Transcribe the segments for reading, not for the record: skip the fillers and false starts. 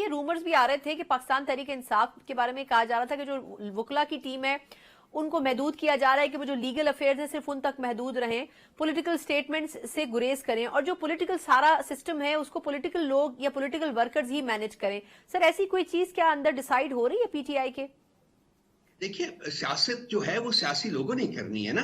ये रूमर्स भी आ रहे थे कि पाकिस्तान तहरीक इंसाफ के बारे में कहा जा रहा था कि जो वकला की टीम है उनको महदूद किया जा रहा है कि वो जो लीगल अफेयर्स हैं सिर्फ उन तक महदूद रहें, पॉलिटिकल स्टेटमेंट्स से गुरेज करें और जो पॉलिटिकल सारा सिस्टम है उसको पॉलिटिकल लोग या पॉलिटिकल वर्कर्स ही मैनेज करें। सर ऐसी कोई चीज क्या अंदर डिसाइड हो रही है पीटीआई के? देखिए, सियासत जो है वो सियासी लोगों ने करनी है ना।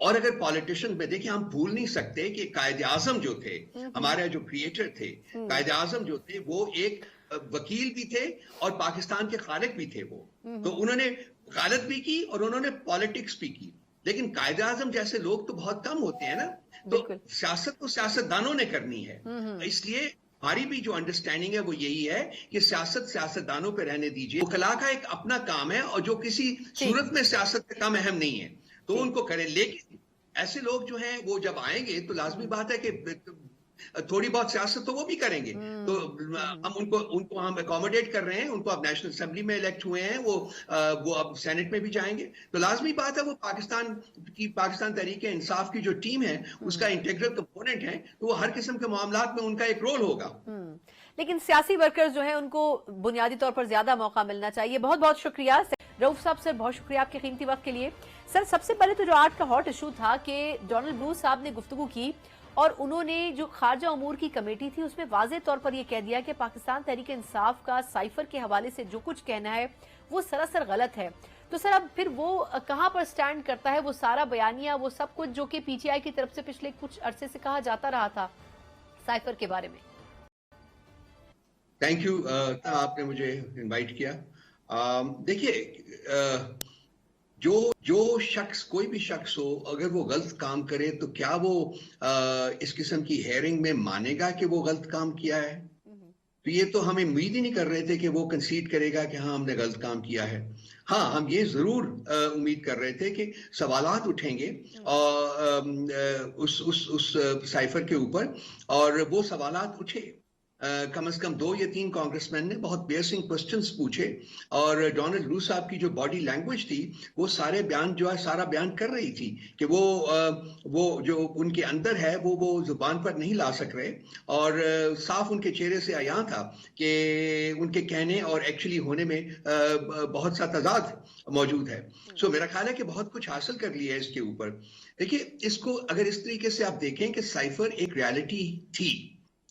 और अगर पॉलिटिशियन में देखिए, हम भूल नहीं सकते कि कायदे आजम जो थे, हमारे जो क्रिएटर थे, कायदे आजम जो थे वो एक वकील भी थे और पाकिस्तान के खालिक भी थे वो। तो उन्होंने वकालत भी की और उन्होंने पॉलिटिक्स भी की। लेकिन कायदे आजम जैसे लोग तो बहुत कम होते हैं ना। तो सियासत तो सियासतदानों ने करनी है। इसलिए हमारी भी जो अंडरस्टैंडिंग है वो यही है कि सियासत सियासतदानों पे रहने दीजिए। वकला का एक अपना काम है और जो किसी सूरत में सियासत का काम अहम नहीं है तो उनको करें। लेकिन ऐसे लोग जो हैं वो जब आएंगे तो लाजमी बात है कि थोड़ी बहुत सियासत तो वो भी करेंगे। तो हम उनको हम अकोमोडेट कर रहे हैं। उनको अब नेशनल असेंबली में इलेक्ट हुए हैं, वो अब सेनेट में भी जाएंगे। तो लाजमी बात है वो पाकिस्तान तहरीक इंसाफ की जो टीम है उसका इंटीग्रल कंपोनेंट है। तो वो हर किस्म के मामलात में उनका एक रोल होगा। लेकिन सियासी वर्कर्स जो है उनको बुनियादी तौर पर ज्यादा मौका मिलना चाहिए। बहुत बहुत शुक्रिया रऊफ साहब। सर बहुत शुक्रिया आपके कीमती वक्त के लिए। सर सबसे पहले तो जो आज का हॉट इशू था कि डोनाल्ड ब्रूस साहब ने गुफ्तगू की और उन्होंने जो खारजा उमूर की कमेटी थी उसमें वाज़ेह तौर पर यह कह दिया कि पाकिस्तान तहरीक इंसाफ का साइफर के हवाले से जो कुछ कहना है वो सरासर गलत है। तो सर अब फिर वो कहां पर स्टैंड करता है? वो सारा बयानिया, वो सब कुछ जो कि पीटीआई की तरफ से पिछले कुछ अरसे से कहा जाता रहा था साइफर के बारे में। थैंक यू, आपने मुझे इनवाइट किया। देखिए, जो शख्स, कोई भी शख्स हो, अगर वो गलत काम करे तो क्या वो इस किस्म की हेयरिंग में मानेगा कि वो गलत काम किया है? तो ये तो हम उम्मीद ही नहीं कर रहे थे कि वो कंसीड करेगा कि हाँ हमने गलत काम किया है। हाँ, हम ये जरूर उम्मीद कर रहे थे कि सवालात उठेंगे और उस साइफर के ऊपर, और वो सवालात उठे। कम से कम 2 या 3 कांग्रेसमैन ने बहुत बेसिक क्वेश्चंस पूछे और डोनाल्ड ब्रूस साहब की जो बॉडी लैंग्वेज थी वो सारा बयान कर रही थी कि वो जो उनके अंदर है वो जुबान पर नहीं ला सक रहे। और साफ उनके चेहरे से आया था कि उनके कहने और एक्चुअली होने में बहुत सा तजाद मौजूद है। सो मेरा ख्याल है कि बहुत कुछ हासिल कर लिया है इसके ऊपर। देखिए, इसको अगर इस तरीके से आप देखें कि साइफर एक रियलिटी थी,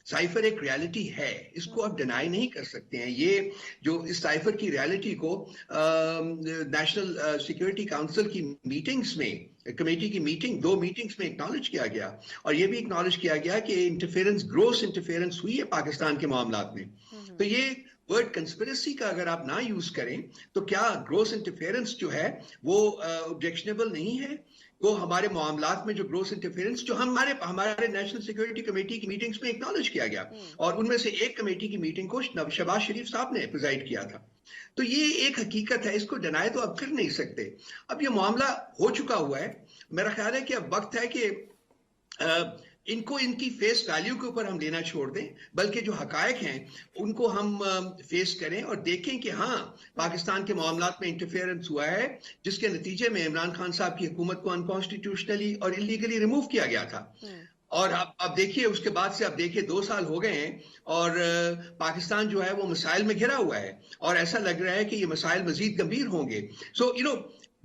साइफर एक रियलिटी है, इसको आप डिनाई नहीं कर सकते हैं। ये जो इस साइफर की रियलिटी को नेशनल सिक्योरिटी काउंसिल की मीटिंग्स में, कमेटी की मीटिंग, 2 मीटिंग्स में एक्नॉलेज किया गया और ये भी एक्नॉलेज किया गया कि इंटरफेरेंस, ग्रोस इंटरफेरेंस हुई है पाकिस्तान के मामलात में। तो ये वर्ड कंस्पिरेसी का अगर आप ना यूज करें तो क्या ग्रोस इंटरफेरेंस जो है वो ऑब्जेक्शनेबल नहीं है? वो हमारे मामलात में जो ग्रोस इंटरफेरेंस जो हमारे नेशनल सिक्योरिटी कमेटी की मीटिंग्स में एक्नॉलेज किया गया, और उनमें से एक कमेटी की मीटिंग को शहबाज शरीफ साहब ने प्रिजाइड किया था। तो ये एक हकीकत है, इसको डिनाई तो अब कर नहीं सकते। अब ये मामला हो चुका हुआ है। मेरा ख्याल है कि अब वक्त है कि इनको इनकी फेस वैल्यू के ऊपर हम लेना छोड़ दें, बल्कि जो हकायक हैं उनको हम फेस करें और देखें कि हाँ, पाकिस्तान के मामलात में इंटरफेरेंस हुआ है जिसके नतीजे में इमरान खान साहब की हुकूमत को अनकॉन्स्टिट्यूशनली और इलीगली रिमूव किया गया था। और अब देखिए, उसके बाद से अब देखिए 2 साल हो गए हैं और पाकिस्तान जो है वो मसाइल में घिरा हुआ है और ऐसा लग रहा है कि ये मसाइल मजीद गंभीर होंगे। सो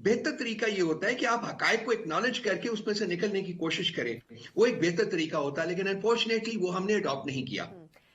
बेहतर तरीका ये होता है कि आप हकायक को एक्नॉलेज करके उसमें से निकलने की कोशिश करें, वो एक बेहतर तरीका होता है। लेकिन अनफॉर्चुनेटली वो हमने अडॉप्ट नहीं किया।